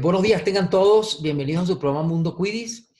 Buenos días, tengan todos. Bienvenidos a su programa Mundo Quiddis.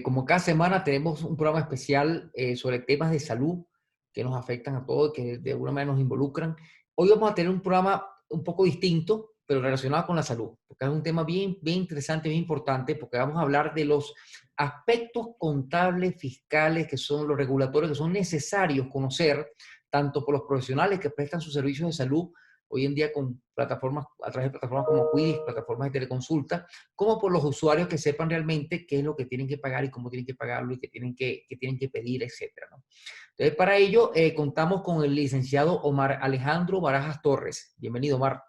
Como cada semana tenemos un programa especial sobre temas de salud que nos afectan a todos, que de alguna manera nos involucran. Hoy vamos a tener un programa un poco distinto, pero relacionado con la salud, porque es un tema bien interesante, bien importante, porque vamos a hablar de los aspectos contables, fiscales, que son los regulatorios, que son necesarios conocer, tanto por los profesionales que prestan sus servicios de salud, hoy en día con plataformas, a través de plataformas como Quiddis, plataformas de teleconsulta, como por los usuarios que sepan realmente qué es lo que tienen que pagar y cómo tienen que pagarlo y qué tienen que pedir, etcétera, ¿no? Entonces, para ello, contamos con el licenciado Omar Alejandro Barajas Torres. Bienvenido, Omar.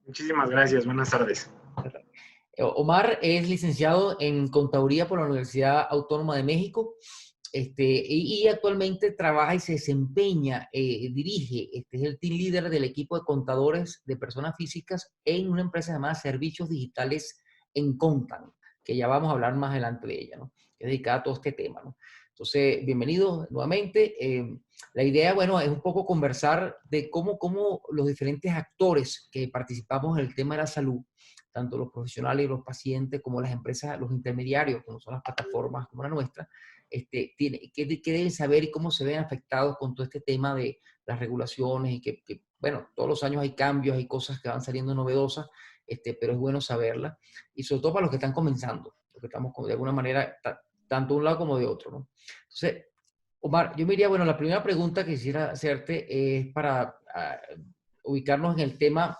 Muchísimas gracias, buenas tardes. Omar es licenciado en Contaduría por la Universidad Autónoma de México, y actualmente trabaja y se desempeña, dirige, es el team leader del equipo de contadores de personas físicas en una empresa llamada Servicios Digitales en Contan, que ya vamos a hablar más adelante de ella, ¿no? Que es dedicada a todo este tema, ¿no? Entonces, bienvenido nuevamente. La idea, bueno, es un poco conversar de cómo los diferentes actores que participamos en el tema de la salud, tanto los profesionales y los pacientes, como las empresas, los intermediarios, como son las plataformas como la nuestra, qué deben saber y cómo se ven afectados con todo este tema de las regulaciones y bueno, todos los años hay cambios, hay cosas que van saliendo novedosas, pero es bueno saberlas. Y sobre todo para los que están comenzando, porque estamos de alguna manera, tanto de un lado como de otro, ¿no? Entonces, Omar, yo me diría, bueno, la primera pregunta que quisiera hacerte es para ubicarnos en el tema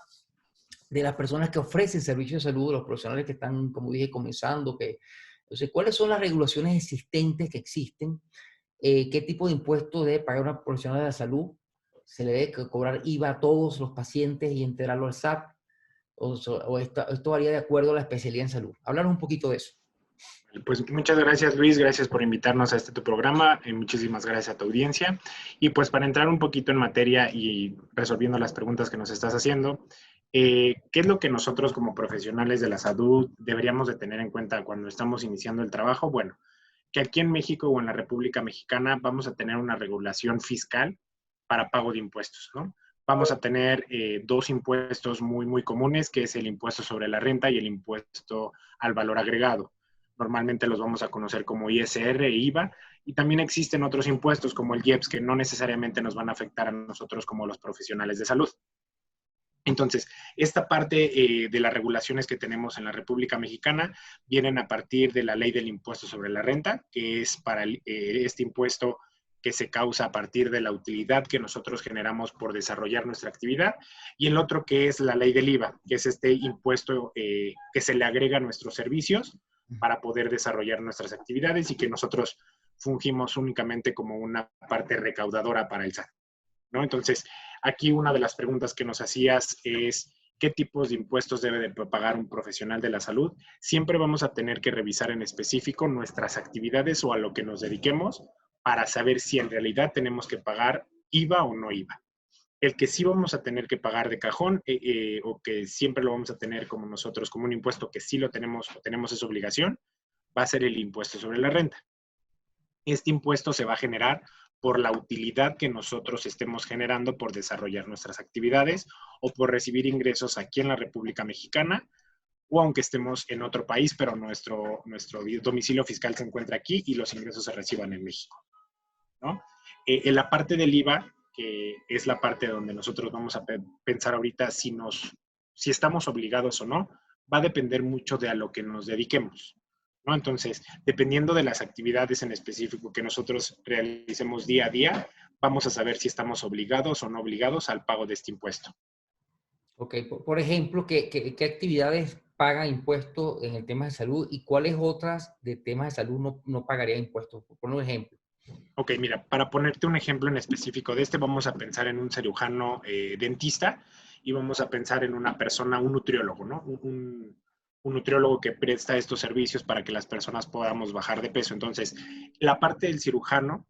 de las personas que ofrecen servicios de salud, los profesionales que están, como dije, comenzando. Entonces, ¿cuáles son las regulaciones existentes que existen? ¿Qué tipo de impuestos debe pagar una profesional de la salud? ¿Se le debe cobrar IVA a todos los pacientes y integrarlo al SAT? ¿O esto varía de acuerdo a la especialidad en salud? Háblanos un poquito de eso. Pues muchas gracias, Luis, gracias por invitarnos a tu programa, muchísimas gracias a tu audiencia. Y pues para entrar un poquito en materia y resolviendo las preguntas que nos estás haciendo, ¿qué es lo que nosotros como profesionales de la salud deberíamos de tener en cuenta cuando estamos iniciando el trabajo? Bueno, que aquí en México o en la República Mexicana vamos a tener una regulación fiscal para pago de impuestos, ¿no? Vamos a tener dos impuestos muy comunes, que es el impuesto sobre la renta y el impuesto al valor agregado. Normalmente los vamos a conocer como ISR e IVA, y también existen otros impuestos como el IEPS que no necesariamente nos van a afectar a nosotros como los profesionales de salud. Entonces, esta parte de las regulaciones que tenemos en la República Mexicana vienen a partir de la ley del impuesto sobre la renta, que es para este impuesto que se causa a partir de la utilidad que nosotros generamos por desarrollar nuestra actividad, y el otro que es la ley del IVA, que es este impuesto que se le agrega a nuestros servicios para poder desarrollar nuestras actividades y que nosotros fungimos únicamente como una parte recaudadora para el SAT, ¿no? Entonces, aquí una de las preguntas que nos hacías es, ¿qué tipos de impuestos debe de pagar un profesional de la salud? Siempre vamos a tener que revisar en específico nuestras actividades o a lo que nos dediquemos para saber si en realidad tenemos que pagar IVA o no IVA. El que sí vamos a tener que pagar de cajón o que siempre lo vamos a tener como nosotros, como un impuesto que sí lo tenemos o tenemos esa obligación, va a ser el impuesto sobre la renta. Este impuesto se va a generar por la utilidad que nosotros estemos generando por desarrollar nuestras actividades o por recibir ingresos aquí en la República Mexicana, o aunque estemos en otro país, pero nuestro domicilio fiscal se encuentra aquí y los ingresos se reciban en México, ¿no? En la parte del IVA, que es la parte donde nosotros vamos a pensar ahorita si estamos obligados o no, va a depender mucho de a lo que nos dediquemos, ¿no? Entonces, dependiendo de las actividades en específico que nosotros realicemos día a día, vamos a saber si estamos obligados o no obligados al pago de este impuesto. Ok, por ejemplo, ¿qué actividades pagan impuestos en el tema de salud y cuáles otras de temas de salud no pagaría impuestos? Por un ejemplo. Ok, mira, para ponerte un ejemplo en específico de este, vamos a pensar en un cirujano dentista y vamos a pensar en una persona, un nutriólogo, ¿no? Un nutriólogo que presta estos servicios para que las personas podamos bajar de peso. Entonces, la parte del cirujano,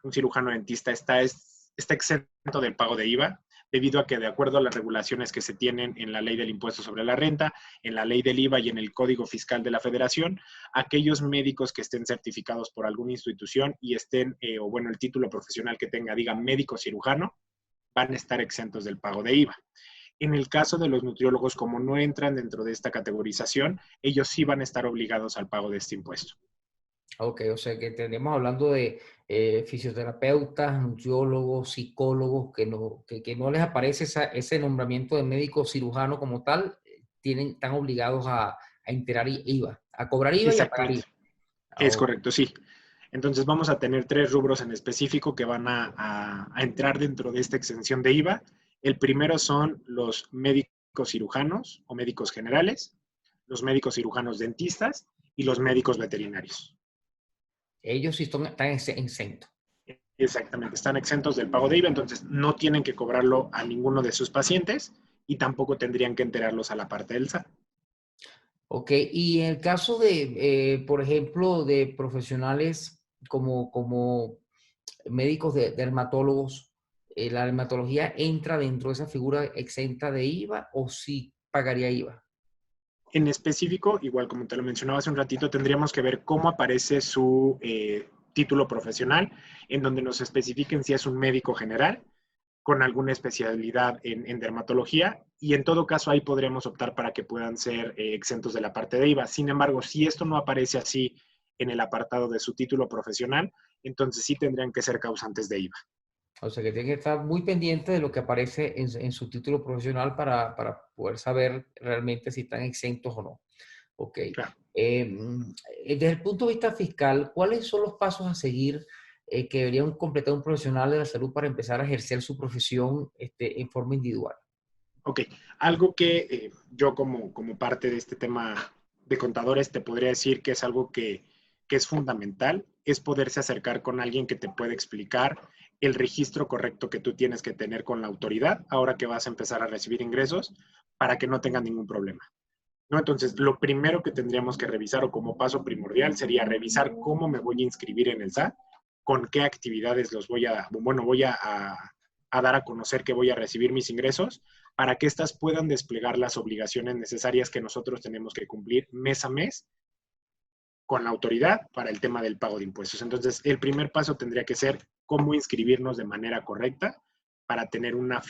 un cirujano dentista está exento del pago de IVA, debido a que de acuerdo a las regulaciones que se tienen en la ley del impuesto sobre la renta, en la ley del IVA y en el Código Fiscal de la Federación, aquellos médicos que estén certificados por alguna institución y estén, o bueno, el título profesional que tenga, diga médico cirujano, van a estar exentos del pago de IVA. En el caso de los nutriólogos, como no entran dentro de esta categorización, ellos sí van a estar obligados al pago de este impuesto. Ok, o sea que tenemos hablando de fisioterapeutas, nutriólogos, psicólogos, que no les aparece ese nombramiento de médico cirujano como tal, están obligados a integrar IVA, a cobrar IVA y a pagar Exactamente, IVA. es Ok. correcto, sí. Entonces vamos a tener 3 rubros en específico que van a entrar dentro de esta exención de IVA. El primero son los médicos cirujanos o médicos generales, los médicos cirujanos dentistas y los médicos veterinarios. Ellos sí están exentos. Exactamente, están exentos del pago de IVA, entonces no tienen que cobrarlo a ninguno de sus pacientes y tampoco tendrían que enterarlos a la parte del SAT. Ok, y en el caso de, por ejemplo, de profesionales como médicos dermatólogos, ¿la dermatología entra dentro de esa figura exenta de IVA o sí pagaría IVA? En específico, igual como te lo mencionaba hace un ratito, tendríamos que ver cómo aparece su título profesional, en donde nos especifiquen si es un médico general con alguna especialidad en dermatología y en todo caso ahí podríamos optar para que puedan ser exentos de la parte de IVA. Sin embargo, si esto no aparece así en el apartado de su título profesional, entonces sí tendrían que ser causantes de IVA. O sea, que tiene que estar muy pendiente de lo que aparece en su título profesional para poder saber realmente si están exentos o no. Ok. Claro. Desde el punto de vista fiscal, ¿cuáles son los pasos a seguir que deberían completar un profesional de la salud para empezar a ejercer su profesión en forma individual? Ok, algo que yo como parte de este tema de contadores te podría decir que es algo que es fundamental, es poderse acercar con alguien que te pueda explicar el registro correcto que tú tienes que tener con la autoridad ahora que vas a empezar a recibir ingresos para que no tengas ningún problema. ¿No? Entonces, lo primero que tendríamos que revisar o como paso primordial sería revisar cómo me voy a inscribir en el SAT, con qué actividades los voy a dar a conocer que voy a recibir mis ingresos para que éstas puedan desplegar las obligaciones necesarias que nosotros tenemos que cumplir mes a mes con la autoridad para el tema del pago de impuestos. Entonces, el primer paso tendría que ser cómo inscribirnos de manera correcta para tener unas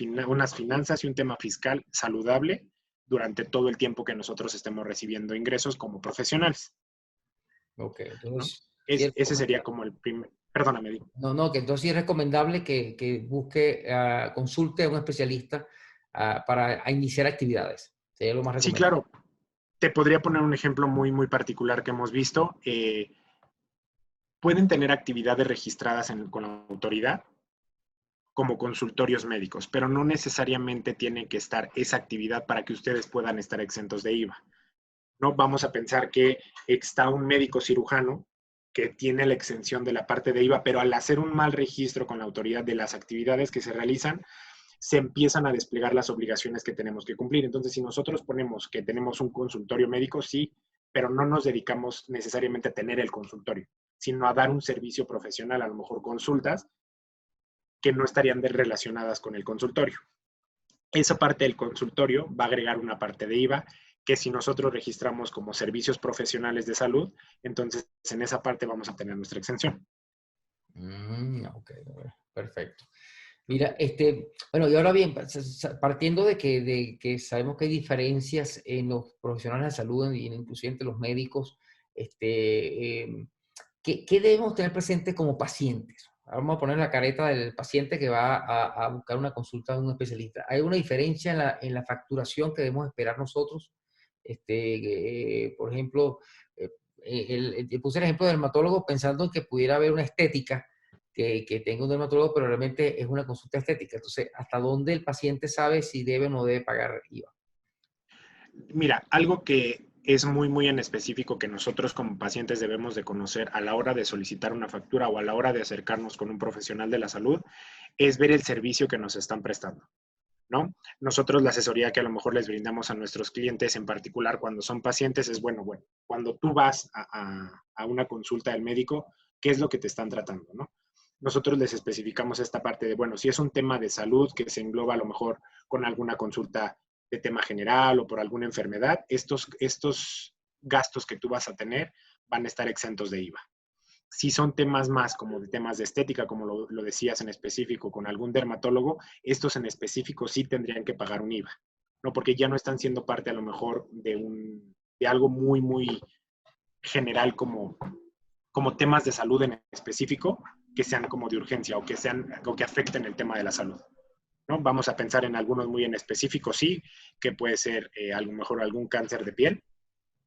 finanzas y un tema fiscal saludable durante todo el tiempo que nosotros estemos recibiendo ingresos como profesionales, Ok, ¿no? entonces, sí es Ese sería como el primer... Perdóname, Di. no, no, que entonces sí es recomendable que busque, consulte a un especialista para iniciar actividades. Sería lo más Sí, recomendable. claro. Te podría poner un ejemplo muy, muy particular que hemos visto. Pueden tener actividades registradas con la autoridad como consultorios médicos, pero no necesariamente tiene que estar esa actividad para que ustedes puedan estar exentos de IVA. ¿No? Vamos a pensar que está un médico cirujano que tiene la exención de la parte de IVA, pero al hacer un mal registro con la autoridad de las actividades que se realizan, se empiezan a desplegar las obligaciones que tenemos que cumplir. Entonces, si nosotros ponemos que tenemos un consultorio médico, sí, pero no nos dedicamos necesariamente a tener el consultorio, sino a dar un servicio profesional, a lo mejor consultas que no estarían relacionadas con el consultorio. Esa parte del consultorio va a agregar una parte de IVA que si nosotros registramos como servicios profesionales de salud, entonces en esa parte vamos a tener nuestra exención. Ok, perfecto. Mira, bueno, y ahora bien, partiendo de que sabemos que hay diferencias en los profesionales de salud y inclusive entre los médicos, ¿qué debemos tener presente como pacientes? Vamos a poner la careta del paciente que va a buscar una consulta de un especialista. ¿Hay una diferencia en la facturación que debemos esperar nosotros? Por ejemplo, yo puse el ejemplo del dermatólogo pensando en que pudiera haber una estética que tenga un dermatólogo, pero realmente es una consulta estética. Entonces, ¿hasta dónde el paciente sabe si debe o no debe pagar IVA? Mira, algo que es muy, muy en específico que nosotros como pacientes debemos de conocer a la hora de solicitar una factura o a la hora de acercarnos con un profesional de la salud es ver el servicio que nos están prestando. ¿No? Nosotros la asesoría que a lo mejor les brindamos a nuestros clientes, en particular cuando son pacientes, es bueno, cuando tú vas a una consulta del médico, ¿qué es lo que te están tratando, no? Nosotros les especificamos esta parte de, bueno, si es un tema de salud que se engloba a lo mejor con alguna consulta de tema general o por alguna enfermedad, estos gastos que tú vas a tener van a estar exentos de IVA. Si son temas más como de temas de estética, como lo decías en específico con algún dermatólogo, estos en específico sí tendrían que pagar un IVA. ¿no? Porque ya no están siendo parte a lo mejor de algo muy, muy general como temas de salud en específico que sean como de urgencia o que afecten el tema de la salud, ¿no? Vamos a pensar en algunos muy en específico, sí, que puede ser a lo mejor algún cáncer de piel,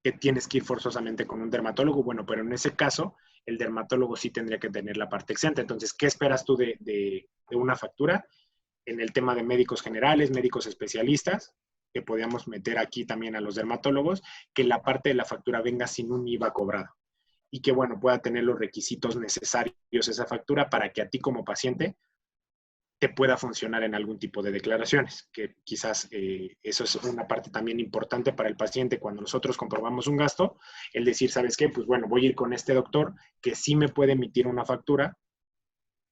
que tienes que ir forzosamente con un dermatólogo, bueno, pero en ese caso el dermatólogo sí tendría que tener la parte exenta. Entonces, ¿qué esperas tú de una factura? En el tema de médicos generales, médicos especialistas, que podíamos meter aquí también a los dermatólogos, que la parte de la factura venga sin un IVA cobrado y que, bueno, pueda tener los requisitos necesarios esa factura para que a ti como paciente te pueda funcionar en algún tipo de declaraciones, que quizás eso es una parte también importante para el paciente cuando nosotros comprobamos un gasto, el decir, ¿sabes qué? Pues bueno, voy a ir con este doctor que sí me puede emitir una factura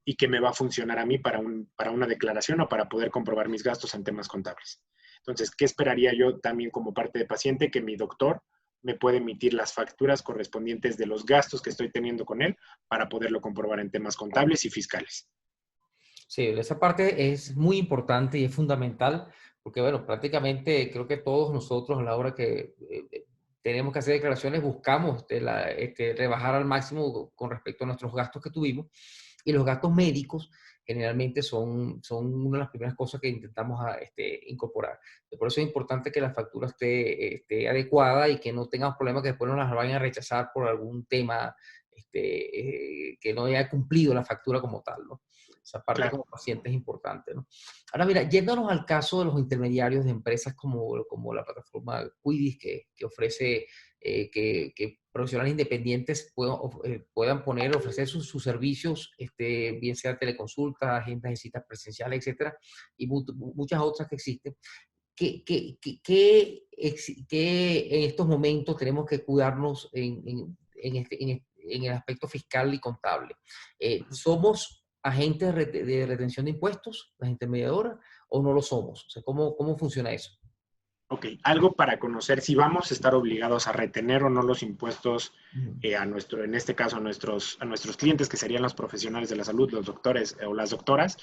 y que me va a funcionar a mí para una declaración o para poder comprobar mis gastos en temas contables. Entonces, ¿qué esperaría yo también como parte de paciente? Que mi doctor me puede emitir las facturas correspondientes de los gastos que estoy teniendo con él para poderlo comprobar en temas contables y fiscales. Sí, esa parte es muy importante y es fundamental porque, bueno, prácticamente creo que todos nosotros a la hora que tenemos que hacer declaraciones buscamos rebajar al máximo con respecto a nuestros gastos que tuvimos y los gastos médicos generalmente son una de las primeras cosas que intentamos incorporar. Por eso es importante que la factura esté adecuada y que no tengamos problemas que después nos las vayan a rechazar por algún tema que no haya cumplido la factura como tal, ¿no? Esa parte Claro. como paciente es importante, ¿no? Ahora, mira, yéndonos al caso de los intermediarios de empresas como la plataforma Quidis, que ofrece que profesionales independientes puedan ofrecer sus servicios, bien sea teleconsultas, agendas de citas presenciales, etcétera, y muchas otras que existen. ¿Qué en estos momentos tenemos que cuidarnos en el aspecto fiscal y contable? ¿Somos agentes de retención de impuestos, las intermediadoras, o no lo somos? O sea, ¿cómo funciona eso? Ok, algo para conocer si vamos a estar obligados a retener o no los impuestos Ujú. en este caso, a nuestros clientes, que serían los profesionales de la salud, los doctores o las doctoras,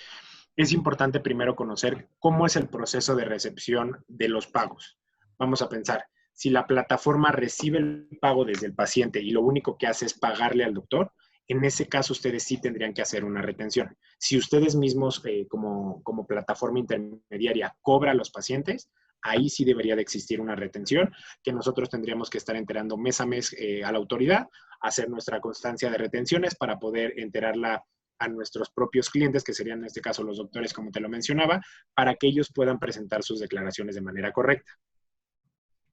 es importante primero conocer cómo es el proceso de recepción de los pagos. Vamos a pensar, si la plataforma recibe el pago desde el paciente y lo único que hace es pagarle al doctor, en ese caso ustedes sí tendrían que hacer una retención. Si ustedes mismos, como plataforma intermediaria, cobran a los pacientes, ahí sí debería de existir una retención que nosotros tendríamos que estar enterando mes a mes a la autoridad, hacer nuestra constancia de retenciones para poder enterarla a nuestros propios clientes, que serían en este caso los doctores, como te lo mencionaba, para que ellos puedan presentar sus declaraciones de manera correcta.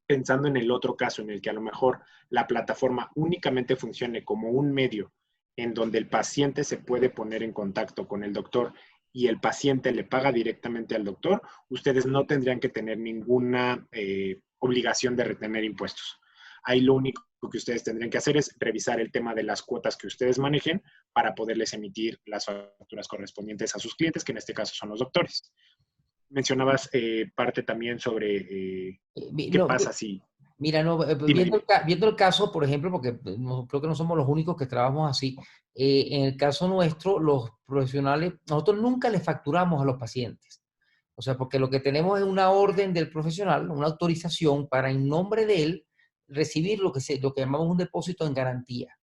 Pensando en el otro caso, en el que a lo mejor la plataforma únicamente funcione como un medio en donde el paciente se puede poner en contacto con el doctor y el paciente le paga directamente al doctor, ustedes no tendrían que tener ninguna obligación de retener impuestos. Ahí lo único que ustedes tendrían que hacer es revisar el tema de las cuotas que ustedes manejen para poderles emitir las facturas correspondientes a sus clientes, que en este caso son los doctores. Mencionabas parte también sobre qué No, pasa si... mira, no, Dime, dime. viendo el caso, por ejemplo, porque no, creo que no somos los únicos que trabajamos así, en el caso nuestro, los profesionales, nosotros nunca les facturamos a los pacientes. O sea, porque lo que tenemos es una orden del profesional, una autorización para en nombre de él recibir lo que llamamos un depósito en garantía.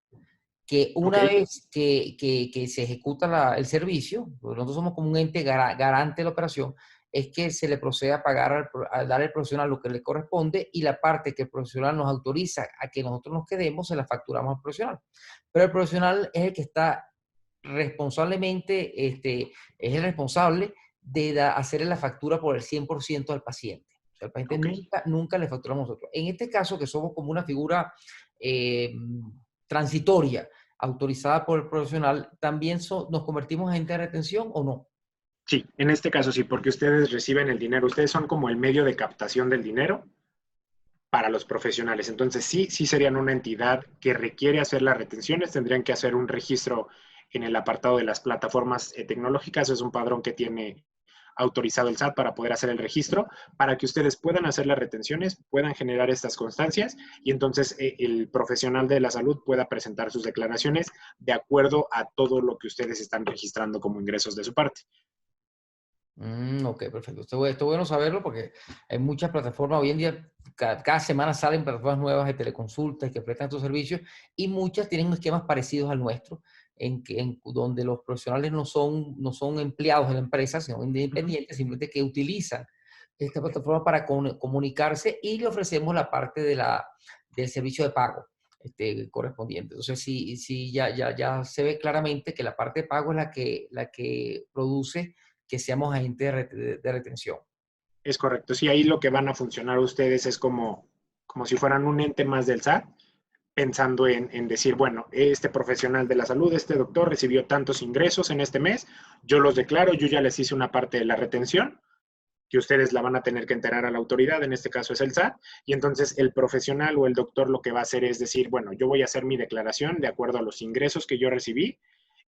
Que Ok, una vez que se ejecuta el servicio, pues nosotros somos como un ente garante de la operación, es que se le procede a pagar, a dar al profesional lo que le corresponde y la parte que el profesional nos autoriza a que nosotros nos quedemos, se la facturamos al profesional. Pero el profesional es el que está responsablemente, es el responsable de hacerle la factura por el 100% al paciente. O sea, al paciente ok. nunca le facturamos nosotros. En este caso, que somos como una figura eh, transitoria, autorizada por el profesional, ¿también nos convertimos en agente de retención o no? Sí, en este caso sí, porque ustedes reciben el dinero, ustedes son como el medio de captación del dinero para los profesionales. Entonces sí, sí serían una entidad que requiere hacer las retenciones, tendrían que hacer un registro en el apartado de las plataformas tecnológicas, es un padrón que tiene autorizado el SAT para poder hacer el registro, para que ustedes puedan hacer las retenciones, puedan generar estas constancias y entonces el profesional de la salud pueda presentar sus declaraciones de acuerdo a todo lo que ustedes están registrando como ingresos de su parte. Ok, perfecto. Esto es bueno saberlo porque hay muchas plataformas. Hoy en día, cada semana salen plataformas nuevas de teleconsultas que prestan estos servicios y muchas tienen esquemas parecidos al nuestro, donde los profesionales no son empleados de la empresa, sino Ujú. independientes, simplemente que utilizan esta plataforma para comunicarse y le ofrecemos la parte del servicio de pago correspondiente. Entonces, sí, ya se ve claramente que la parte de pago es la que produce que seamos agentes de retención. Es correcto. Sí, ahí lo que van a funcionar ustedes es como si fueran un ente más del SAT, pensando en decir, bueno, este profesional de la salud, este doctor recibió tantos ingresos en este mes, yo los declaro, yo ya les hice una parte de la retención, que ustedes la van a tener que enterar a la autoridad, en este caso es el SAT, y entonces el profesional o el doctor lo que va a hacer es decir, bueno, yo voy a hacer mi declaración de acuerdo a los ingresos que yo recibí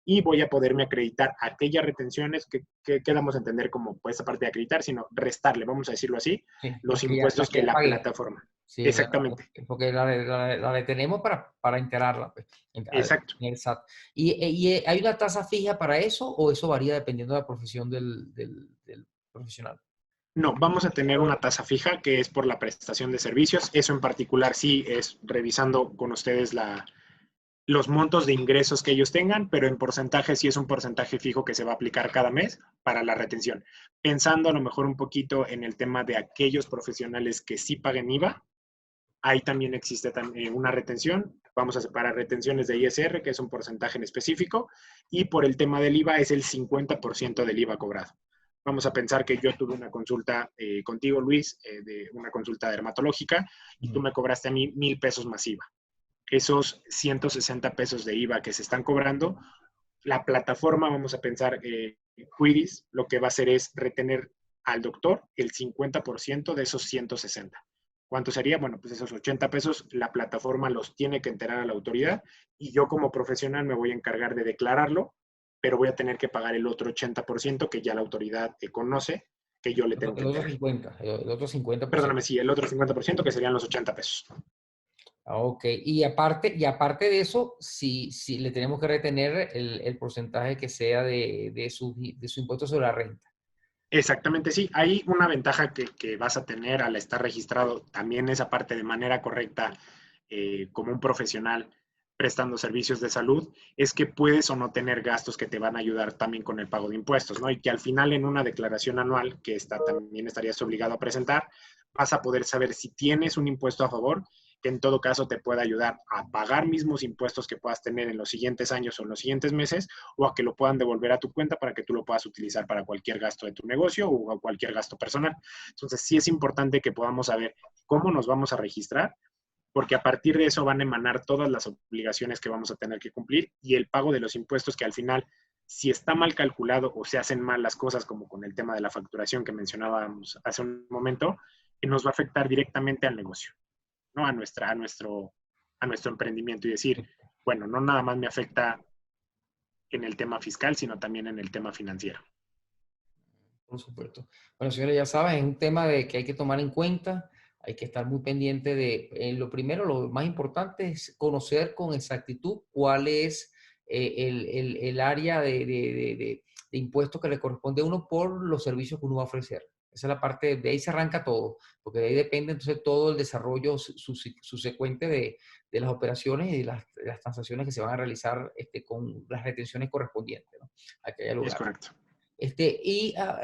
y voy a poderme acreditar aquellas retenciones que damos a entender como pues, esa parte de acreditar, sino restarle, vamos a decirlo así, Sí, los impuestos las que que ya la pagué. plataforma. Sí, Exactamente, porque la detenemos para integrarla pues, exacto. en el SAT. ¿Y hay una tasa fija para eso o eso varía dependiendo de la profesión del profesional? No, vamos a tener una tasa fija que es por la prestación de servicios. Eso en particular sí es revisando con ustedes los montos de ingresos que ellos tengan, pero en porcentaje sí es un porcentaje fijo que se va a aplicar cada mes para la retención. Pensando a lo mejor un poquito en el tema de aquellos profesionales que sí paguen IVA, ahí también existe una retención. Vamos a separar retenciones de ISR, que es un porcentaje en específico, y por el tema del IVA es el 50% del IVA cobrado. Vamos a pensar que yo tuve una consulta contigo, Luis, de una consulta dermatológica, y tú Ujú. me cobraste a mí 1,000 pesos más IVA. Esos 160 pesos de IVA que se están cobrando, la plataforma, vamos a pensar, Quiris, lo que va a hacer es retener al doctor el 50% de esos 160. ¿Cuánto sería? Bueno, pues esos 80 pesos la plataforma los tiene que enterar a la autoridad y yo como profesional me voy a encargar de declararlo, pero voy a tener que pagar el otro 80% que ya la autoridad conoce que yo le tengo que El otro enterar. 50, el otro 50%. Perdóname, sí, el otro 50% que serían los 80 pesos. Ok, y aparte de eso, sí le tenemos que retener el porcentaje que sea de su impuesto sobre la renta. Exactamente, sí. Hay una ventaja que vas a tener al estar registrado también esa parte de manera correcta como un profesional prestando servicios de salud, es que puedes o no tener gastos que te van a ayudar también con el pago de impuestos, ¿no? Y que al final en una declaración anual que también estarías obligado a presentar, vas a poder saber si tienes un impuesto a favor que en todo caso te pueda ayudar a pagar mismos impuestos que puedas tener en los siguientes años o en los siguientes meses o a que lo puedan devolver a tu cuenta para que tú lo puedas utilizar para cualquier gasto de tu negocio o cualquier gasto personal. Entonces, sí es importante que podamos saber cómo nos vamos a registrar, porque a partir de eso van a emanar todas las obligaciones que vamos a tener que cumplir y el pago de los impuestos que al final, si está mal calculado o se hacen mal las cosas, como con el tema de la facturación que mencionábamos hace un momento, nos va a afectar directamente al negocio, ¿no? A nuestro emprendimiento y decir, bueno, no nada más me afecta en el tema fiscal, sino también en el tema financiero. Por supuesto. Bueno, señores, ya saben, es un tema de que hay que tomar en cuenta, hay que estar muy pendiente lo primero, lo más importante es conocer con exactitud cuál es el área de impuestos que le corresponde a uno por los servicios que uno va a ofrecer. Esa es la parte, de ahí se arranca todo, porque de ahí depende entonces todo el desarrollo subsecuente de las operaciones y de las transacciones que se van a realizar con las retenciones correspondientes, ¿no? A que haya Es lugar. correcto.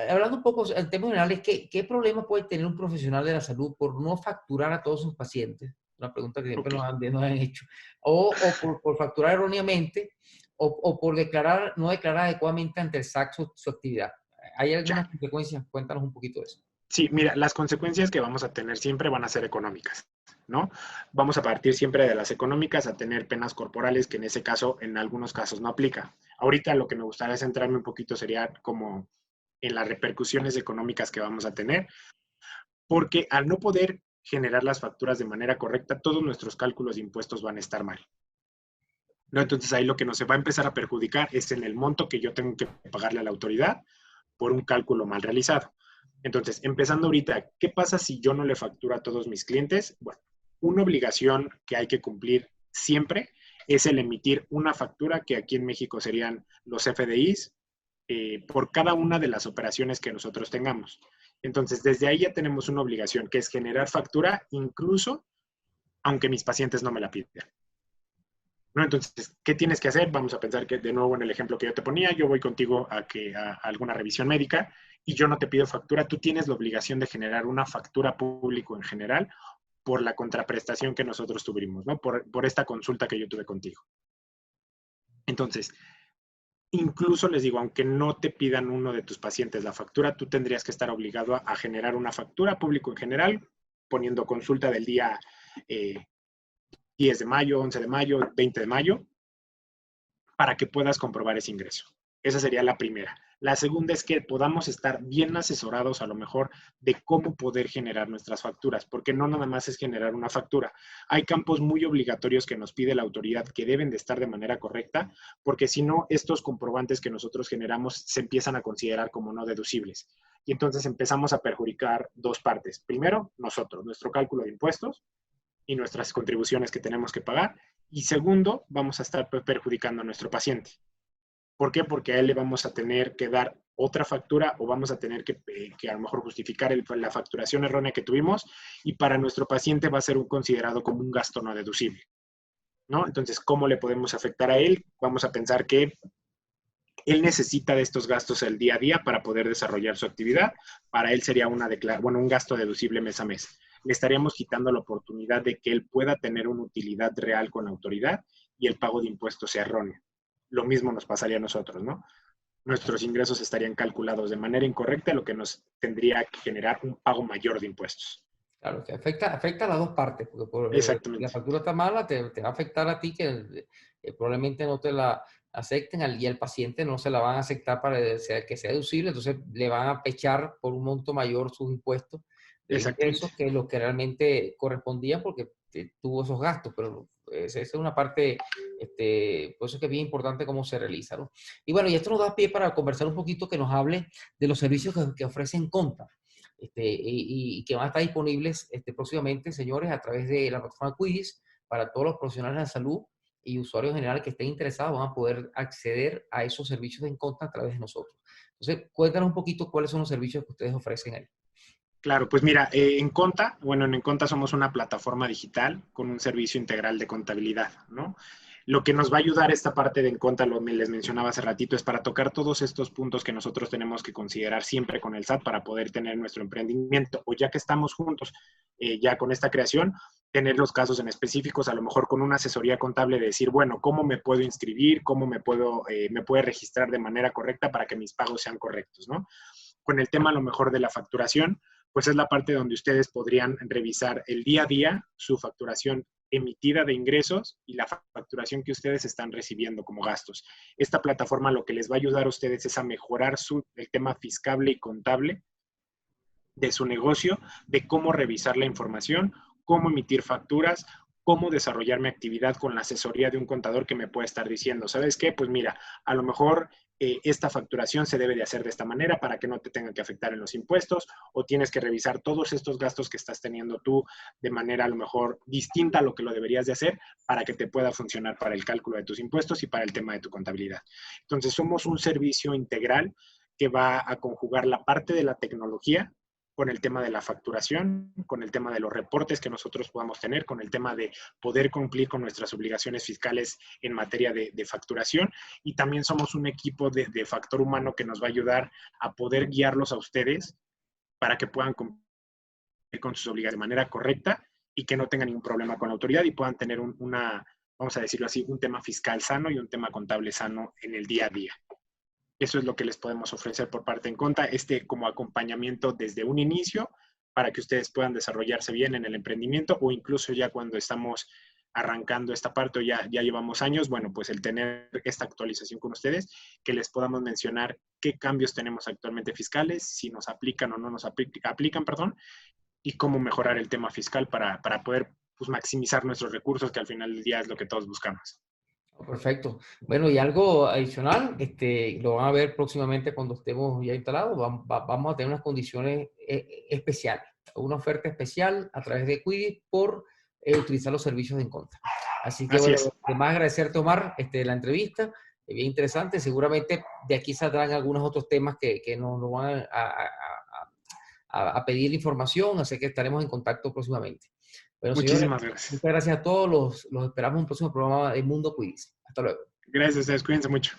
Hablando un poco en términos generales, ¿qué problema puede tener un profesional de la salud por no facturar a todos sus pacientes? Una pregunta que siempre Ok. nos han hecho. O por facturar erróneamente, o por no declarar adecuadamente ante el SAC su actividad. ¿Hay Ya. algunas consecuencias? Cuéntanos un poquito de eso. Sí, mira, las consecuencias que vamos a tener siempre van a ser económicas, ¿no? Vamos a partir siempre de las económicas a tener penas corporales, que en ese caso, en algunos casos no aplica. Ahorita lo que me gustaría centrarme un poquito sería como en las repercusiones económicas que vamos a tener, porque al no poder generar las facturas de manera correcta, todos nuestros cálculos de impuestos van a estar mal, ¿no? Entonces ahí lo que nos va a empezar a perjudicar es en el monto que yo tengo que pagarle a la autoridad por un cálculo mal realizado. Entonces, empezando ahorita, ¿qué pasa si yo no le facturo a todos mis clientes? Bueno, una obligación que hay que cumplir siempre es el emitir una factura que aquí en México serían los FDIs, por cada una de las operaciones que nosotros tengamos. Entonces, desde ahí ya tenemos una obligación, que es generar factura, incluso aunque mis pacientes no me la pidan. ¿No? Entonces, ¿qué tienes que hacer? Vamos a pensar que, de nuevo, en el ejemplo que yo te ponía, yo voy contigo a alguna revisión médica y yo no te pido factura. Tú tienes la obligación de generar una factura público en general por la contraprestación que nosotros tuvimos, ¿no? Por esta consulta que yo tuve contigo. Entonces, incluso les digo, aunque no te pidan uno de tus pacientes la factura, tú tendrías que estar obligado a generar una factura público en general, poniendo consulta del día 10 de mayo, 11 de mayo, 20 de mayo, para que puedas comprobar ese ingreso. Esa sería la primera. La segunda es que podamos estar bien asesorados a lo mejor de cómo poder generar nuestras facturas, porque no nada más es generar una factura. Hay campos muy obligatorios que nos pide la autoridad que deben de estar de manera correcta, porque si no, estos comprobantes que nosotros generamos se empiezan a considerar como no deducibles. Y entonces empezamos a perjudicar dos partes. Primero, nosotros, nuestro cálculo de impuestos y nuestras contribuciones que tenemos que pagar. Y segundo, vamos a estar perjudicando a nuestro paciente. ¿Por qué? Porque a él le vamos a tener que dar otra factura o vamos a tener que a lo mejor justificar la facturación errónea que tuvimos y para nuestro paciente va a ser considerado como un gasto no deducible, ¿no? Entonces, ¿cómo le podemos afectar a él? Vamos a pensar que él necesita de estos gastos el día a día para poder desarrollar su actividad. Para él sería un gasto deducible mes a mes. Le estaríamos quitando la oportunidad de que él pueda tener una utilidad real con la autoridad y el pago de impuestos sea erróneo. Lo mismo nos pasaría a nosotros, ¿no? Nuestros ingresos estarían calculados de manera incorrecta, lo que nos tendría que generar un pago mayor de impuestos. Claro, que afecta a las dos partes, porque si la Exactamente. factura está mala, te va a afectar a ti que probablemente no te la acepten y al paciente no se la van a aceptar para que sea deducible, entonces le van a pechar por un monto mayor sus impuestos de Exactamente. ingresos que lo que realmente correspondía porque tuvo esos gastos, pero esa es una parte, por eso es que es bien importante cómo se realiza, ¿no? Y bueno, y esto nos da pie para conversar un poquito, que nos hable de los servicios que ofrecen Conta. Y que van a estar disponibles próximamente, señores, a través de la plataforma Quidditch para todos los profesionales de la salud y usuarios en general que estén interesados van a poder acceder a esos servicios en Conta a través de nosotros. Entonces, cuéntanos un poquito cuáles son los servicios que ustedes ofrecen ahí. Claro, pues mira, en Conta, bueno, en Conta somos una plataforma digital con un servicio integral de contabilidad, ¿no? Lo que nos va a ayudar esta parte de en Conta, lo que les mencionaba hace ratito, es para tocar todos estos puntos que nosotros tenemos que considerar siempre con el SAT para poder tener nuestro emprendimiento, o ya que estamos juntos, ya con esta creación, tener los casos en específicos, a lo mejor con una asesoría contable de decir, bueno, ¿cómo me puedo inscribir? ¿Cómo me puede registrar de manera correcta para que mis pagos sean correctos, ¿no? Con el tema a lo mejor de la facturación, pues es la parte donde ustedes podrían revisar el día a día su facturación emitida de ingresos y la facturación que ustedes están recibiendo como gastos. Esta plataforma lo que les va a ayudar a ustedes es a mejorar el tema fiscal y contable de su negocio, de cómo revisar la información, cómo emitir facturas, cómo desarrollar mi actividad con la asesoría de un contador que me puede estar diciendo, ¿sabes qué? Pues mira, a lo mejor esta facturación se debe de hacer de esta manera para que no te tenga que afectar en los impuestos, o tienes que revisar todos estos gastos que estás teniendo tú de manera a lo mejor distinta a lo que lo deberías de hacer para que te pueda funcionar para el cálculo de tus impuestos y para el tema de tu contabilidad. Entonces, somos un servicio integral que va a conjugar la parte de la tecnología con el tema de la facturación, con el tema de los reportes que nosotros podamos tener, con el tema de poder cumplir con nuestras obligaciones fiscales en materia de facturación. Y también somos un equipo de factor humano que nos va a ayudar a poder guiarlos a ustedes para que puedan cumplir con sus obligaciones de manera correcta y que no tengan ningún problema con la autoridad y puedan tener vamos a decirlo así, un tema fiscal sano y un tema contable sano en el día a día. Eso es lo que les podemos ofrecer por parte en Conta, como acompañamiento desde un inicio para que ustedes puedan desarrollarse bien en el emprendimiento o incluso ya cuando estamos arrancando esta parte o ya llevamos años, bueno, pues el tener esta actualización con ustedes, que les podamos mencionar qué cambios tenemos actualmente fiscales, si nos aplican o no nos aplican, perdón, y cómo mejorar el tema fiscal para poder pues, maximizar nuestros recursos, que al final del día es lo que todos buscamos. Perfecto. Bueno, y algo adicional, lo van a ver próximamente cuando estemos ya instalados. Vamos a tener unas condiciones especiales, una oferta especial a través de Quidditch por utilizar los servicios de Encontra. Así que Así bueno, es. además agradecerte, Omar, la entrevista bien interesante. Seguramente de aquí saldrán algunos otros temas que nos van a pedir información, así que estaremos en contacto próximamente. Bueno, señores, Muchísimas gracias. muchas gracias a todos. Los esperamos en un próximo programa de Mundo Quiz. Hasta luego. Gracias a ustedes, cuídense mucho.